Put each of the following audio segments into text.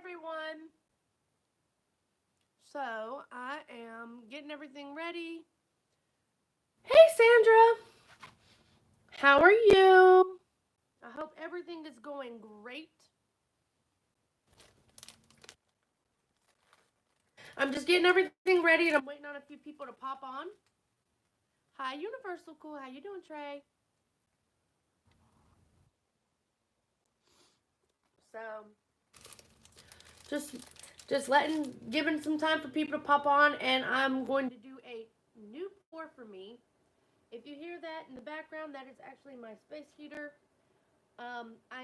everyone. So, I am getting everything ready. Hey, Sandra. How are you? I hope everything is going great. I'm just getting everything ready and I'm waiting on a few people to pop on. Hi, Universal Cool. How you doing, Trey? So, just giving some time for people to pop on, and I'm going to do a new pour for me. If you hear that in the background, that is actually my space heater. I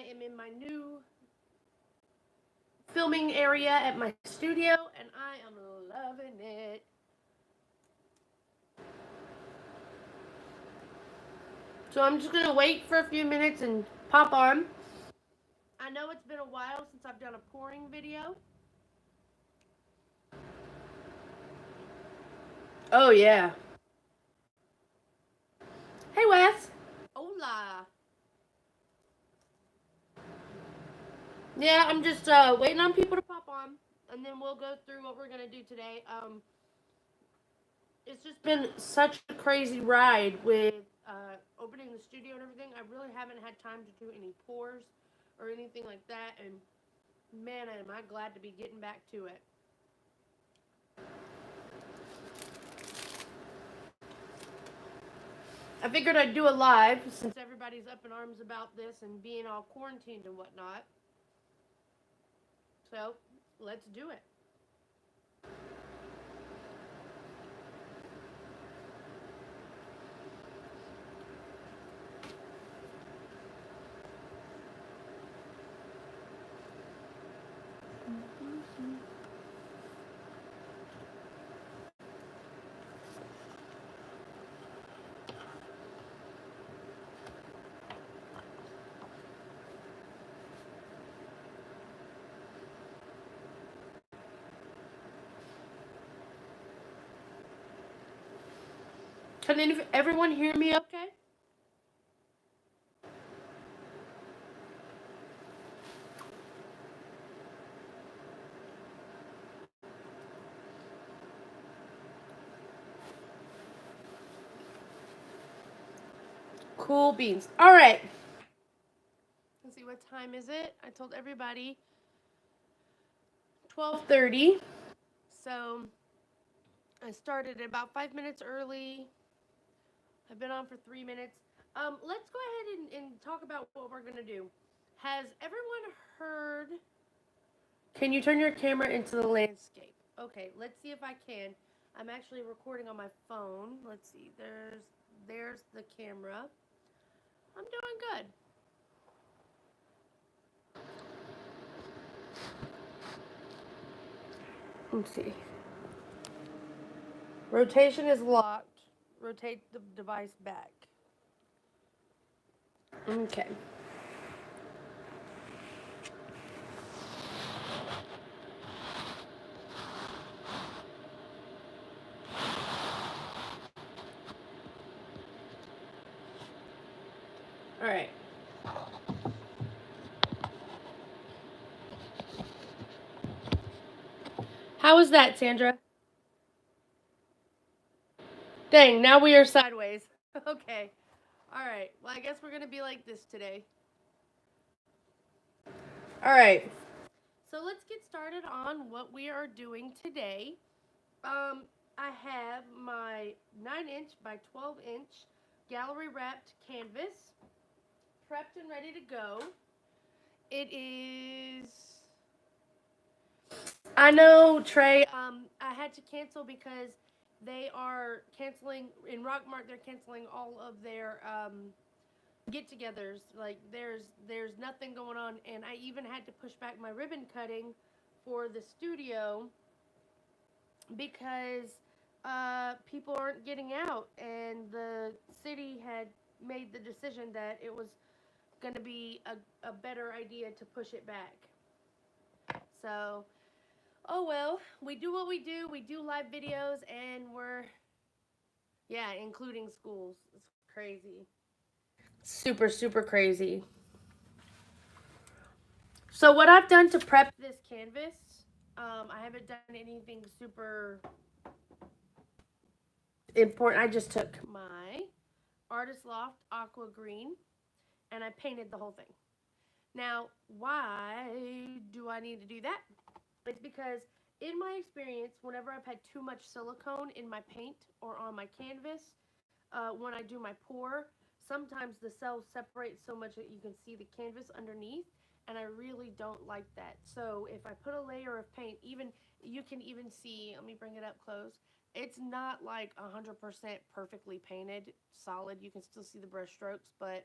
am in my new filming area at my studio, and I am loving it. So I'm just gonna wait for a few minutes and pop on. I know it's been a while since I've done a pouring video. Oh yeah. Hey Wes. Hola. Yeah, I'm just waiting on people to pop on, and then we'll go through what we're gonna do today. It's just been such a crazy ride with opening the studio and everything. I really haven't had time to do any pours or anything like that, and man, am I glad to be getting back to it. I figured I'd do a live since everybody's up in arms about this and being all quarantined and whatnot. So let's do it. Can everyone hear me okay? Cool beans. All right. Let's see, what time is it? I told everybody 12:30. So I started about 5 minutes early. I've been on for 3 minutes. Let's go ahead and talk about what we're gonna do. Has everyone heard? Can you turn your camera into the landscape? Okay, let's see if I can. I'm actually recording on my phone. Let's see. There's the camera. I'm doing good. Let's see. Rotation is locked. Rotate the device back. Okay. All right. How was that, Sandra? Dang, now we are sideways. Okay. All right. Well, I guess we're going to be like this today. All right. So let's get started on what we are doing today. Um, I have my 9-inch by 12-inch gallery wrapped canvas prepped and ready to go. It is. I know, Trey. I had to cancel because they are canceling in Rockmart. They're canceling all of their get-togethers. Like there's nothing going on, and I even had to push back my ribbon cutting for the studio because people aren't getting out, and the city had made the decision that it was going to be a better idea to push it back. So, oh well, we do what we do. We do live videos, and yeah, including schools. It's crazy. Super, super crazy. So what I've done to prep this canvas, I haven't done anything super important. I just took my Artist Loft Aqua Green and I painted the whole thing. Now, why do I need to do that? It's because in my experience, whenever I've had too much silicone in my paint or on my canvas, when I do my pour, sometimes the cells separate so much that you can see the canvas underneath, and I really don't like that. So if I put a layer of paint, even you can even see, let me bring it up close. It's not like 100% perfectly painted, solid. You can still see the brush strokes, but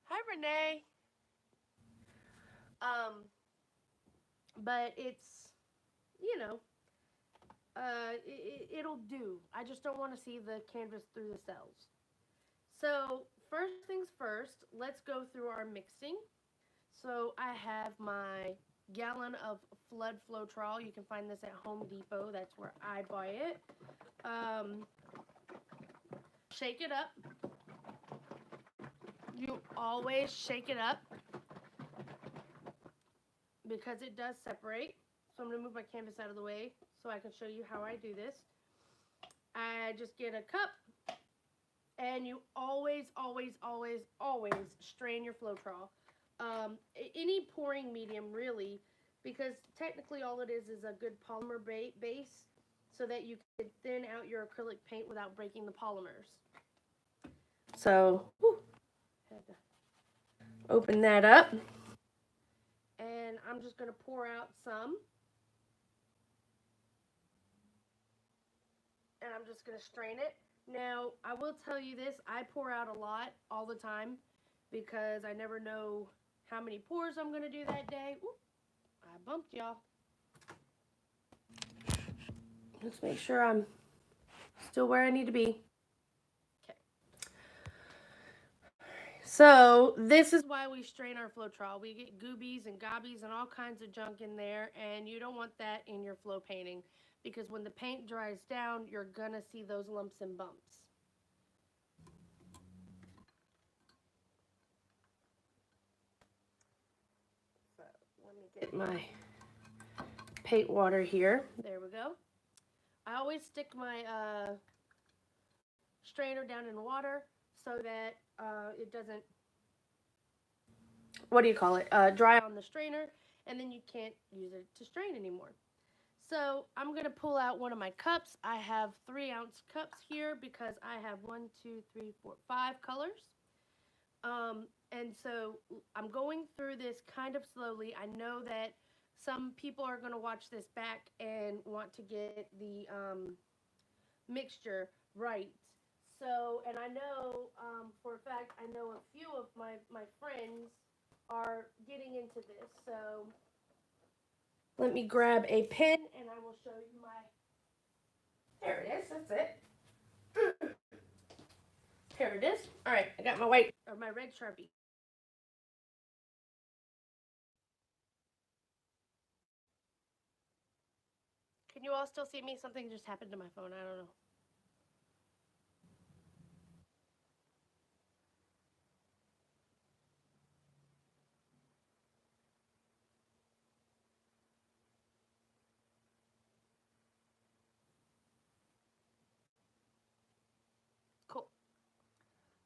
hi Renee. Um, but it's you know it'll do. I just don't want to see the canvas through the cells. So first things first, let's go through our mixing. So I have my gallon of Flood Floetrol. You can find this at Home Depot. That's where I buy it. Um, Shake it up. You always shake it up because it does separate. So I'm going to move my canvas out of the way so I can show you how I do this. I just get a cup and you always, always, always, always strain your Floetrol. Any pouring medium really, because technically all it is a good polymer base so that you can thin out your acrylic paint without breaking the polymers. So, had to open that up. And I'm just going to pour out some. And I'm just going to strain it. Now, I will tell you this, I pour out a lot all the time because I never know how many pours I'm going to do that day. Ooh, I bumped y'all. Let's make sure I'm still where I need to be. Okay. So, this is why we strain our Floetrol. We get goobies and gobbies and all kinds of junk in there, and you don't want that in your flow painting because when the paint dries down, you're going to see those lumps and bumps. So, let me get my paint water here. There we go. I always stick my strainer down in water so that it doesn't, what do you call it, dry on the strainer, and then you can't use it to strain anymore. So I'm going to pull out one of my cups. I have 3-ounce cups here because I have 1, 2, 3, 4, 5 colors. And so I'm going through this kind of slowly. I know that some people are going to watch this back and want to get the mixture right. So, and I know for a fact, I know a few of my friends are getting into this. So let me grab a pen and I will show you my, there it is, that's it. Here it is. All right, I got my white, or my red Sharpie. Can you all still see me? Something just happened to my phone. I don't know. Cool.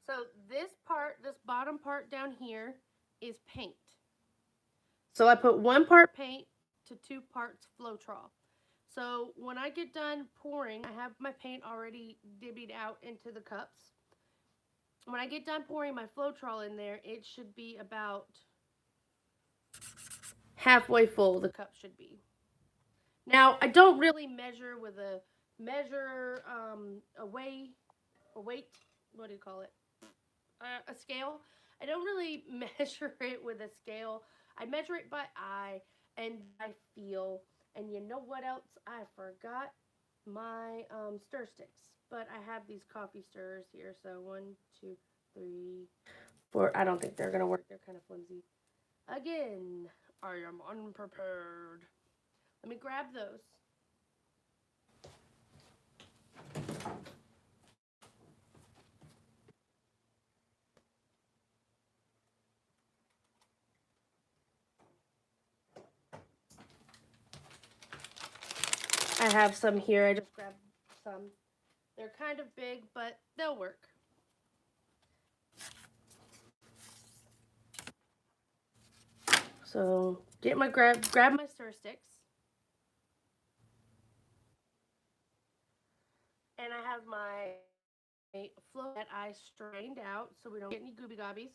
So this part, this bottom part down here is paint. So I put 1 part paint to 2 parts Floetrol. So when I get done pouring, I have my paint already divvied out into the cups. When I get done pouring my Floetrol in there, it should be about halfway full, the cup should be. Now, I don't really measure with a measure, a weight, what do you call it? A scale. I don't really measure it with a scale. I measure it by eye and by feel. And you know what else? I forgot my stir sticks. But I have these coffee stirrers here. So 1, 2, 3, 4. I don't think they're going to work. They're kind of flimsy. Again, I am unprepared. Let me grab those. I have some here. I just grabbed some. They're kind of big, but they'll work. So get my grab my stir sticks. And I have my flow that I strained out so we don't get any gooby gobbies.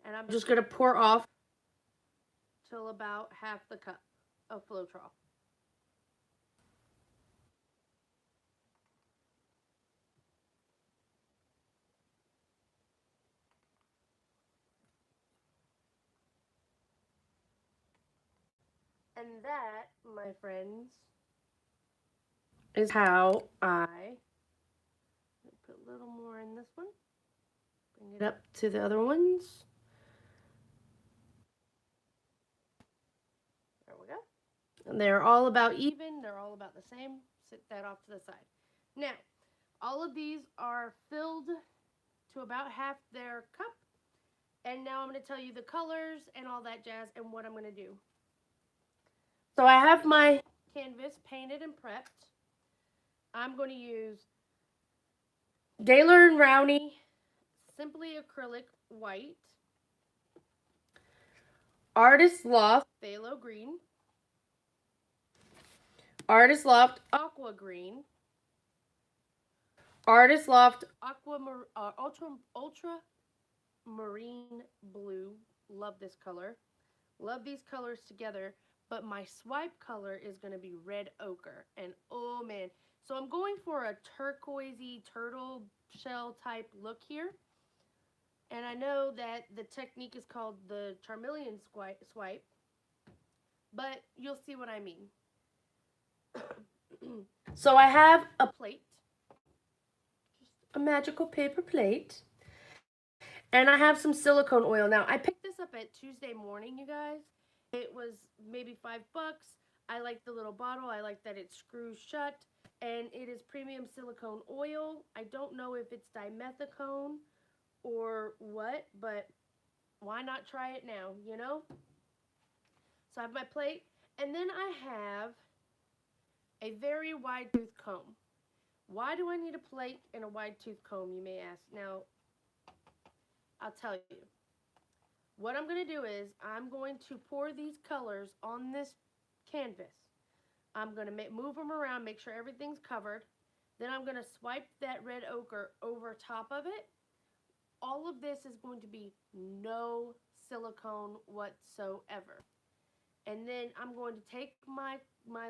And I'm just gonna pour off till about half the cup of Floetrol. And that, my friends, is how I put a little more in this one. Bring it up to the other ones. There we go. And they're all about even. They're all about the same. Sit that off to the side. Now, all of these are filled to about half their cup. And now I'm going to tell you the colors and all that jazz and what I'm going to do. So I have my canvas painted and prepped. I'm going to use Daler and Rowney Simply Acrylic White, Artist Loft Phthalo Green, Artist Loft Aqua Green, Artist Loft Ultra Marine Blue. Love this color. Love these colors together. But my swipe color is going to be red ochre. And oh man. So I'm going for a turquoisey turtle shell type look here. And I know that the technique is called the Charmeleon swipe. But you'll see what I mean. So I have a plate. Just a magical paper plate. And I have some silicone oil. Now, I picked this up at Tuesday morning, you guys. It was maybe $5. I like the little bottle. I like that it screws shut. And it is premium silicone oil. I don't know if it's dimethicone or what, but why not try it now, you know? So I have my plate. And then I have a very wide tooth comb. Why do I need a plate and a wide tooth comb, you may ask? Now, I'll tell you. What I'm going to do is I'm going to pour these colors on this canvas. I'm going to move them around, make sure everything's covered. Then I'm going to swipe that red ochre over top of it. All of this is going to be no silicone whatsoever. And then I'm going to take my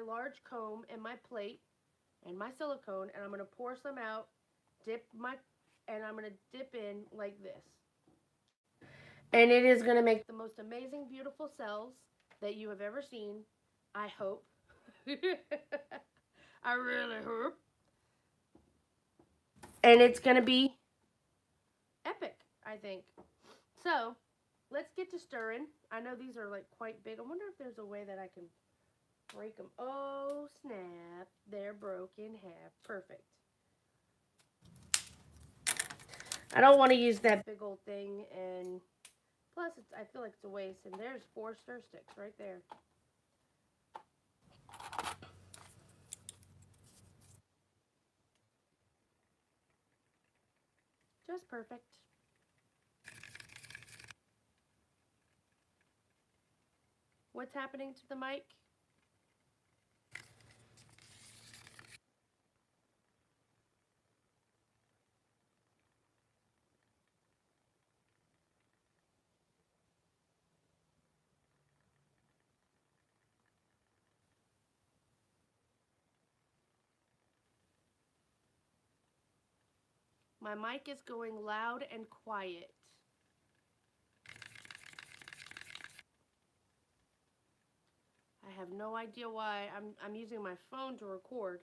large comb and my plate and my silicone, and I'm going to pour some out, and I'm going to dip in like this. And it is going to make the most amazing, beautiful cells that you have ever seen. I hope. I really hope. And it's going to be epic, I think. So, let's get to stirring. I know these are like quite big. I wonder if there's a way that I can break them. Oh, snap. They're broken in half. Perfect. I don't want to use that big old thing, and plus I feel like it's a waste. And there's 4 stir sticks right there. Just perfect. What's happening to the mic? My mic is going loud and quiet. I have no idea why. I'm using my phone to record.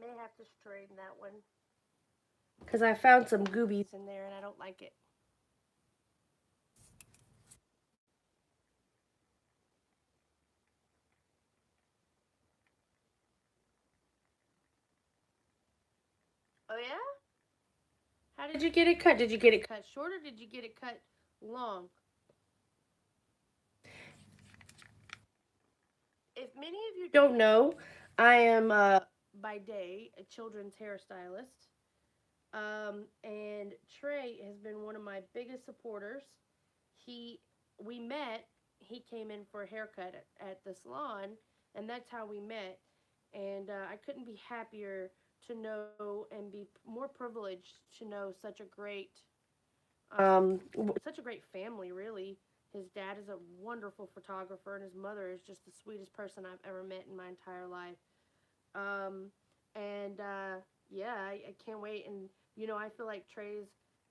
may have to straighten that one. Because I found some goobies in there and I don't like it. Oh, yeah? How did you get it cut? Did you get it cut short or did you get it cut long? If many of you don't know, I am by day a children's hairstylist. And Trey has been one of my biggest supporters. He, we met. He came in for a haircut at the salon, and that's how we met. And I couldn't be happier to know and be more privileged to know such a great family. Really, his dad is a wonderful photographer, and his mother is just the sweetest person I've ever met in my entire life. Um, and yeah, I can't wait. And I feel like Trey's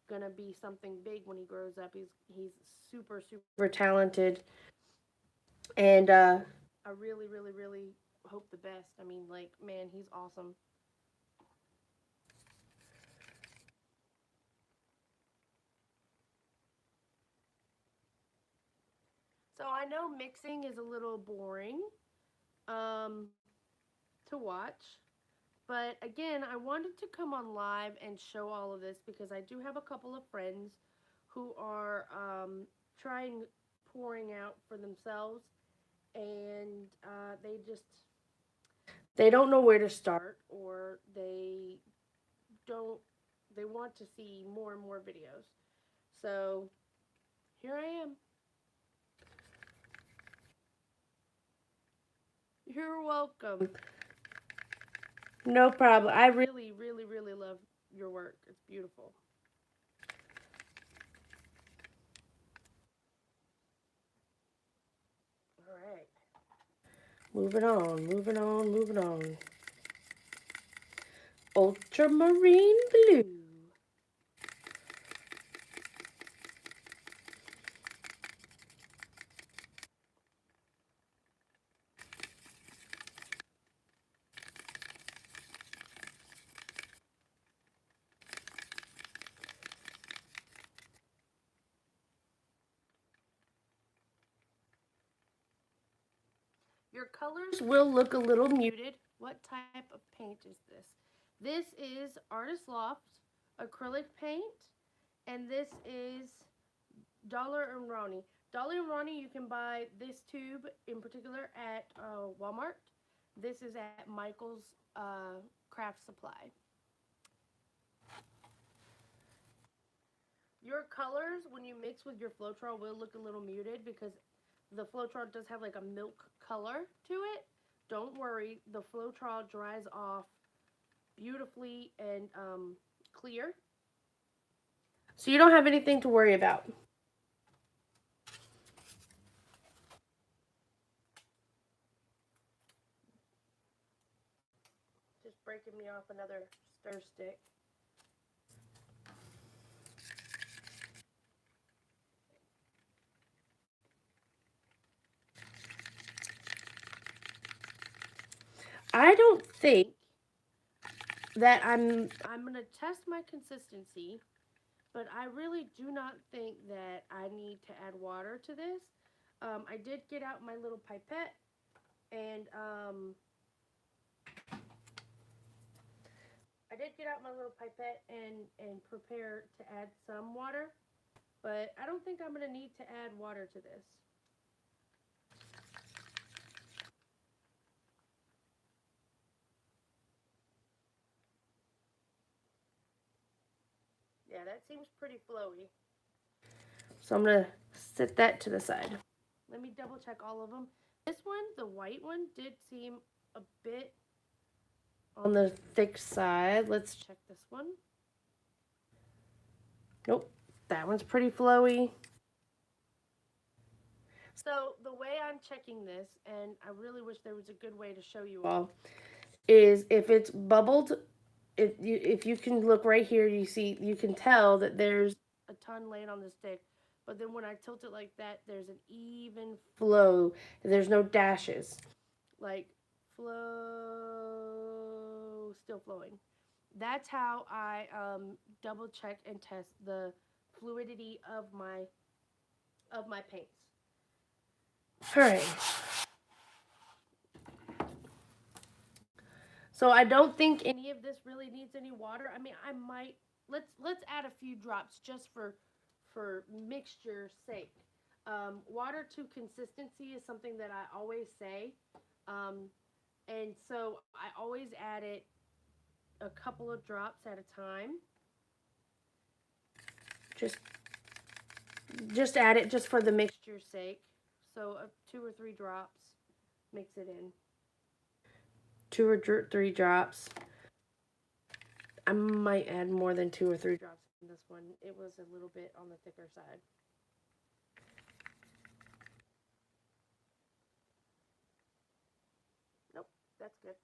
gonna be something big when he grows up. He's super super talented, and I really really really hope the best. I mean, like, man, he's awesome. So I know mixing is a little boring um, to watch. But again, I wanted to come on live and show all of this because I do have a couple of friends who are trying pouring out for themselves, and they don't know where to start, or don't they want to see more and more videos. So here I am. You're welcome. No problem. I really, really, really love your work. It's beautiful. All right. Moving on, moving on, moving on. Ultramarine blue. Your colors will look a little muted. What type of paint is this? This is Artist Loft acrylic paint, and this is Dollar and Ronnie. Dollar and Ronnie, you can buy this tube in particular at Walmart. This is at Michael's Craft Supply. Your colors, when you mix with your Floetrol, will look a little muted because the Floetrol does have like a milk color to it. Don't worry, the Floetrol dries off beautifully and clear. So you don't have anything to worry about. Just breaking me off another stir stick. I don't think that I'm gonna test my consistency, but I really do not think that I need to add water to this. I did get out my little pipette and I did get out my little pipette and prepare to add some water, but I don't think I'm gonna need to add water to this. Yeah, that seems pretty flowy. So I'm gonna set that to the side. Let me double check all of them. This one, the white one, did seem a bit on the thick side. Let's check this one. Nope, that one's pretty flowy. So the way I'm checking this, and I really wish there was a good way to show you all, is if it's bubbled, if you can look right here, you can tell that there's a ton laying on the stick. But then when I tilt it like that, there's an even flow. There's no dashes. Like flow still flowing. That's how I double check and test the fluidity of my paints. All right. So I don't think any of this really needs any water. I mean, I might let's add a few drops just for mixture's sake. Water to consistency is something that I always say, um, and so I always add it a couple of drops at a time. Just just add it just for the mixture's sake. So 2 or 3 drops, mix it in. 2 or 3 drops. I might add more than 2 or 3 drops in this one. It was a little bit on the thicker side. Nope, that's good.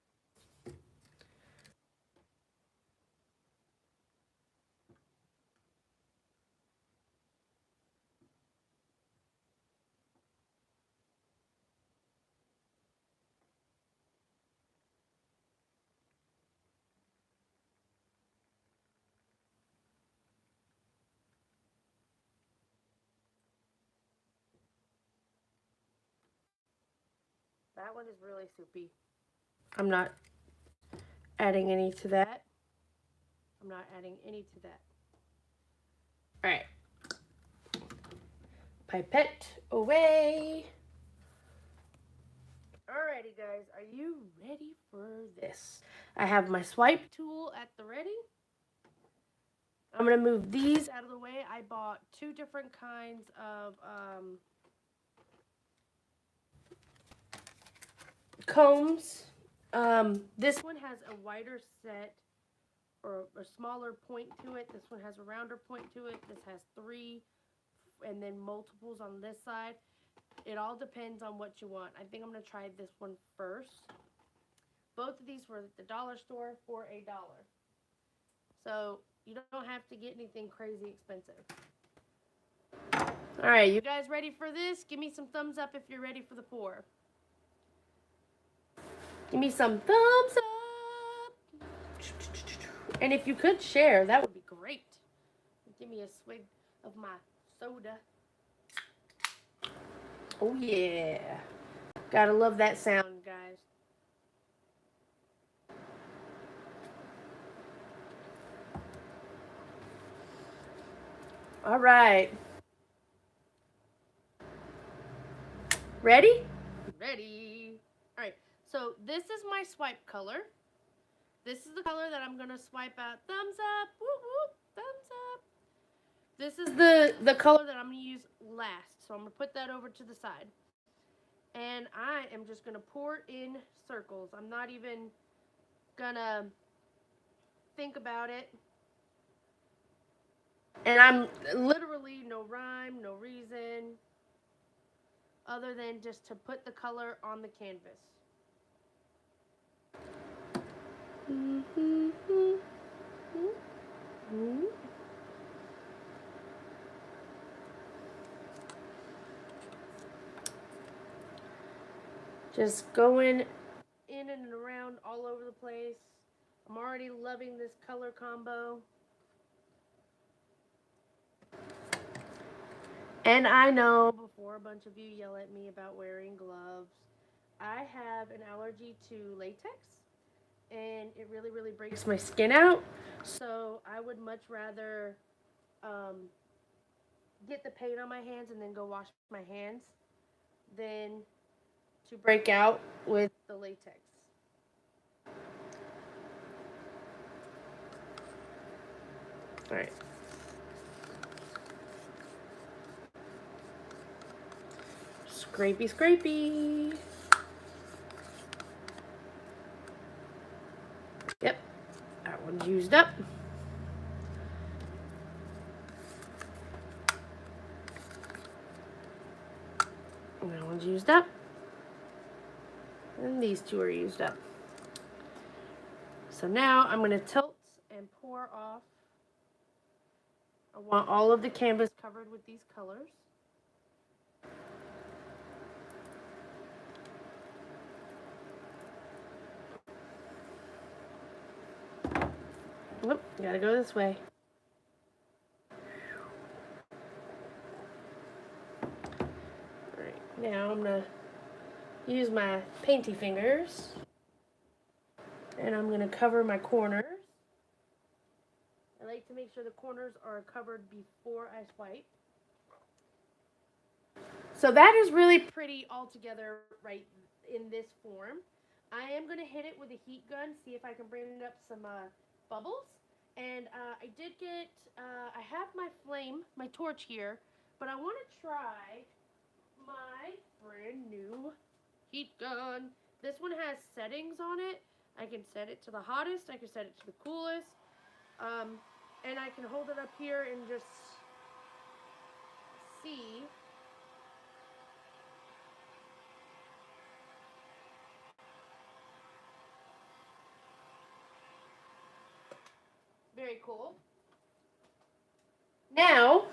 That one is really soupy. I'm not adding any to that. I'm not adding any to that. All right. Pipette away. Alrighty, guys, are you ready for this? I have my swipe tool at the ready. I'm going to move these out of the way. I bought 2 different kinds of combs. This one has a wider set or a smaller point to it. This one has a rounder point to it. This has 3 and then multiples on this side. It all depends on what you want. I think I'm going to try this one first. Both of these were at the dollar store for $1. So you don't have to get anything crazy expensive. All right, you guys ready for this? Give me some thumbs up if you're ready for the pour. Give me some thumbs up. And if you could share, that would be great. Give me a swig of my soda. Oh, yeah. Gotta love that sound, guys. All right. Ready? Ready. All right. So this is my swipe color. This is the color that I'm going to swipe out. Thumbs up. Whoop, whoop. Thumbs up. This is the color that I'm going to use last. So I'm going to put that over to the side. And I am just going to pour in circles. I'm not even going to think about it. And I'm literally no rhyme, no reason, other than just to put the color on the canvas. Just going in and around all over the place. I'm already loving this color combo. And I know before a bunch of you yell at me about wearing gloves, I have an allergy to latex. And it really, really breaks my skin out. So I would much rather get the paint on my hands and then go wash my hands than to break out with the latex. All right. Scrapey, scrapey. Yep, that one's used up. That one's used up. And these 2 are used up. So now I'm going to tilt and pour off. I want all of the canvas covered with these colors. Whoop, gotta go this way. Alright, now I'm gonna use my painty fingers. And I'm gonna cover my corners. I like to make sure the corners are covered before I swipe. So that is really pretty all together right in this form. I am going to hit it with a heat gun, see if I can bring up some bubbles. And I did get, I have my flame, my torch here, but I want to try my brand new heat gun. This one has settings on it. I can set it to the hottest, I can set it to the coolest, and I can hold it up here and just see. Very cool. Now,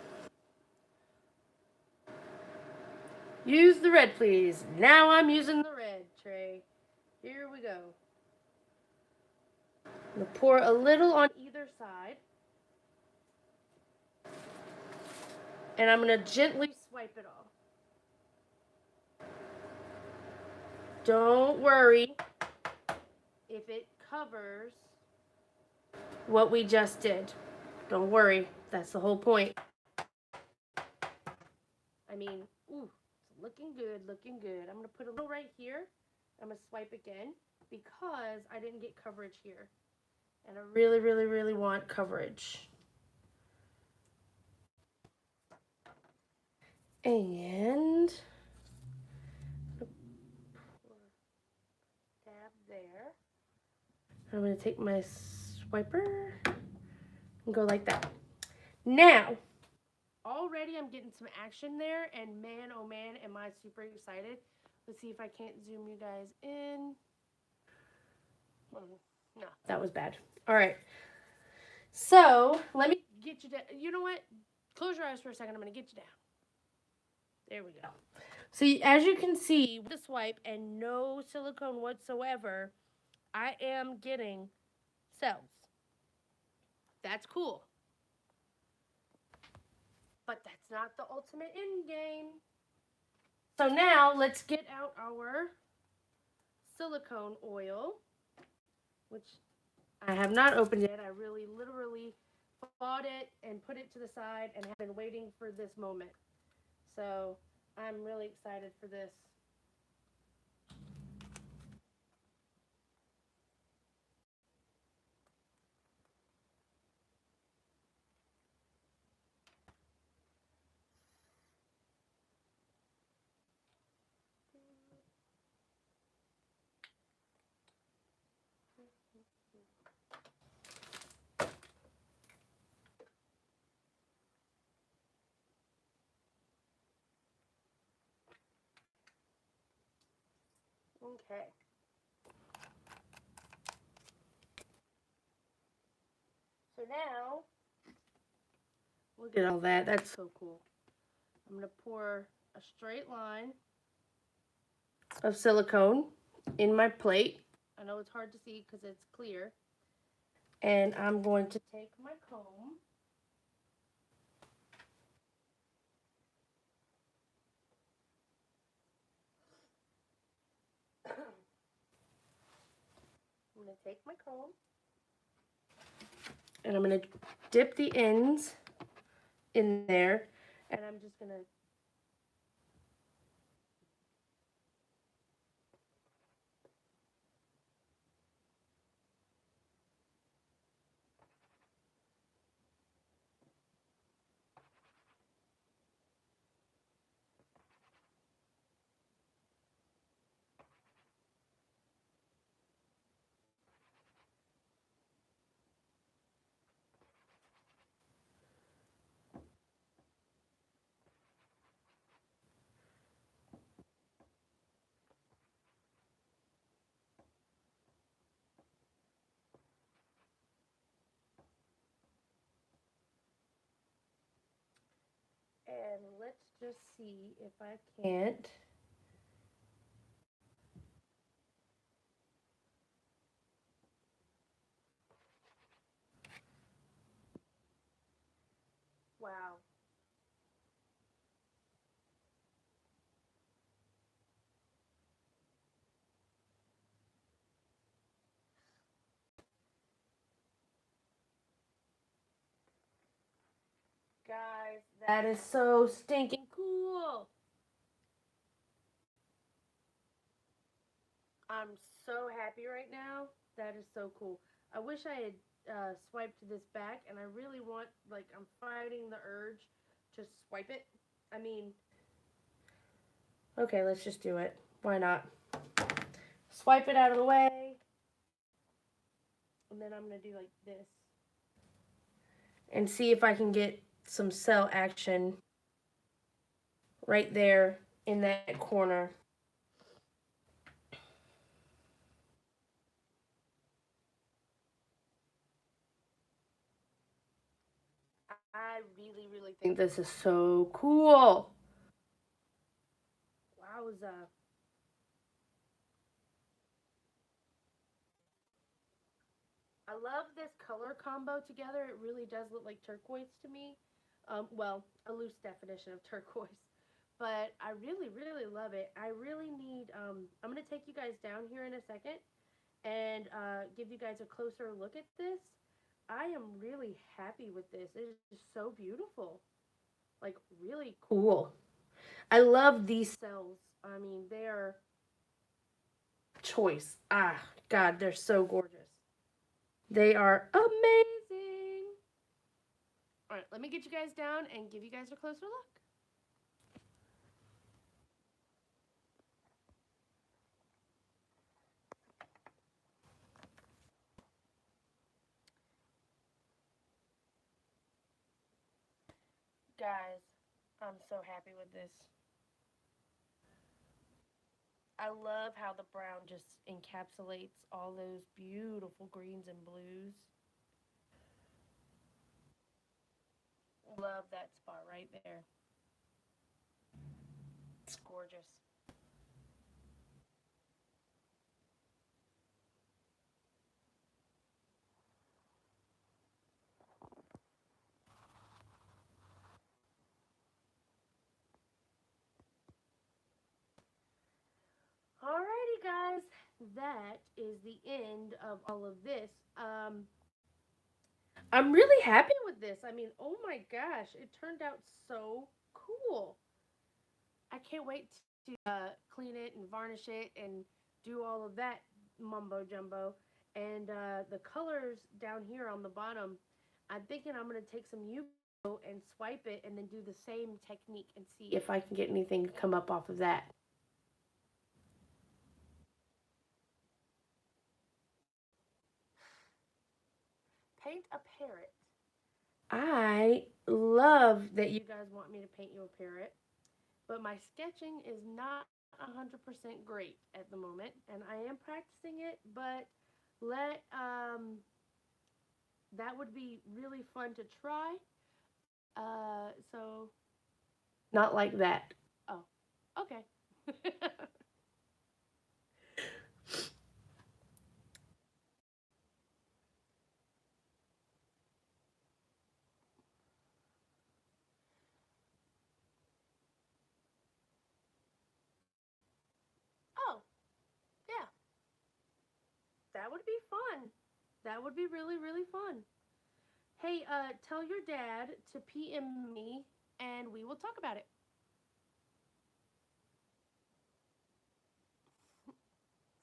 use the red, please. Now I'm using the red tray. Here we go. I'm going to pour a little on either side. And I'm going to gently swipe it off. Don't worry if it covers what we just did. Don't worry. That's the whole point. I mean, ooh, it's looking good, looking good. I'm going to put a little right here. I'm going to swipe again because I didn't get coverage here. And I really, really, really want coverage. And tab there. I'm going to take my swiper and go like that. Now, already I'm getting some action there, and man, oh man, am I super excited. Let's see if I can't zoom you guys in. No, that was bad. All right. So, let me get you down. You know what? Close your eyes for a second. I'm going to get you down. There we go. So, as you can see, with the swipe and no silicone whatsoever, I am getting cells. That's cool. But that's not the ultimate end game. So now let's get out our silicone oil, which I have not opened yet. I really literally bought it and put it to the side and have been waiting for this moment. So I'm really excited for this. Okay. So now, look at all that. That's so cool. I'm going to pour a straight line of silicone in my plate. I know it's hard to see because it's clear. And I'm going to take my comb. I'm going to take my comb. And I'm going to dip the ends in there. And I'm just going to and let's just see if I can't Guys, that is so stinking cool. I'm so happy right now. That is so cool. I wish I had swiped this back, and I really want, like, I'm fighting the urge to swipe it. I mean, okay, let's just do it. Why not? Swipe it out of the way, and then I'm going to do like this and see if I can get some cell action right there in that corner. I really, really think this is so cool. Wowza. I love this color combo together. It really does look like turquoise to me. Well, a loose definition of turquoise. But I really, really love it. I really need, I'm going to take you guys down here in a second and give you guys a closer look at this. I am really happy with this. It is just so beautiful. Like, really cool. I love these cells. I mean, they are choice. Ah, God, they're so gorgeous. They are amazing. All right, let me get you guys down and give you guys a closer look. Guys, I'm so happy with this. I love how the brown just encapsulates all those beautiful greens and blues. Love that spot right there. It's gorgeous. Alrighty, guys, that is the end of all of this. I'm really happy with this. I mean, oh my gosh, it turned out so cool. I can't wait to clean it and varnish it and do all of that mumbo jumbo. And the colors down here on the bottom, I'm thinking I'm going to take some Yugo and swipe it and then do the same technique and see if I can get anything to come up off of that. Paint a parrot. I love that you guys want me to paint you a parrot, but my sketching is not 100% great at the moment, and I am practicing it, but let that would be really fun to try. So not like that. Oh, okay. Oh, yeah, that would be fun. That would be really, really fun. Hey, tell your dad to PM me, and we will talk about it.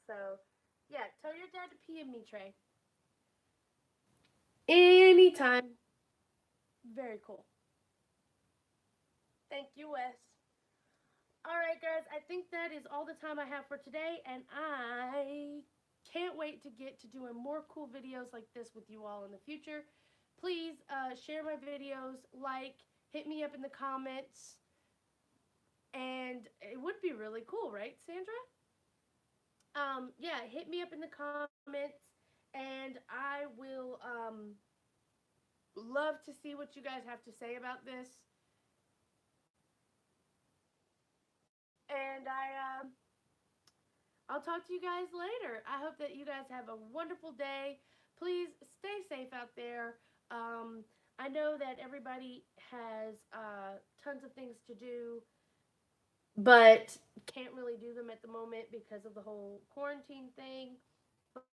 So, yeah, tell your dad to PM me, Trey. Anytime. Very cool. Thank you, Wes. All right, guys, I think that is all the time I have for today, and I can't wait to get to doing more cool videos like this with you all in the future. Please share my videos, like, hit me up in the comments, and it would be really cool, right, Sandra? Yeah, hit me up in the comments, and I will love to see what you guys have to say about this. And I'll talk to you guys later. I hope that you guys have a wonderful day. Please stay safe out there. I know that everybody has tons of things to do, but can't really do them at the moment because of the whole quarantine thing.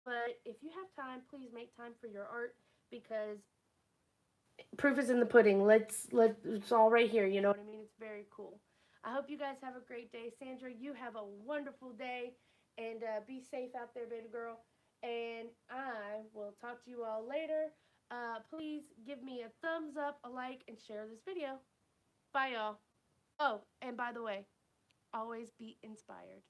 But if you have time, please make time for your art because Proof is in the pudding. Let it's all right here. You know what I mean? It's very cool. I hope you guys have a great day. Sandra, you have a wonderful day, and be safe out there, baby girl. And I will talk to you all later. Please give me a thumbs up, a like, and share this video. Bye, y'all. Oh, and by the way, always be inspired.